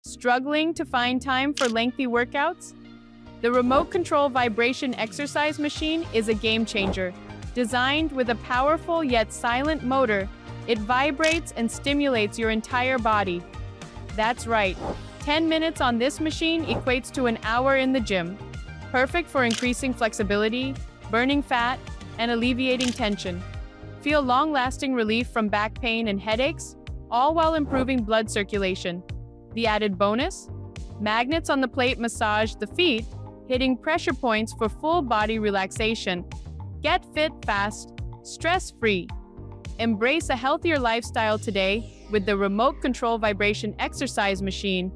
Struggling to find time for lengthy workouts? The remote control vibration exercise machine is a game changer. Designed with a powerful yet silent motor, it vibrates and stimulates your entire body. That's right, 10 minutes on this machine equates to an hour in the gym. Perfect for increasing flexibility, burning fat, and alleviating tension. Feel long-lasting relief from back pain and headaches, all while improving blood circulation. The added bonus? Magnets on the plate massage the feet, hitting pressure points for full body relaxation. Get fit fast, stress-free. Embrace a healthier lifestyle today with the remote control vibration exercise machine.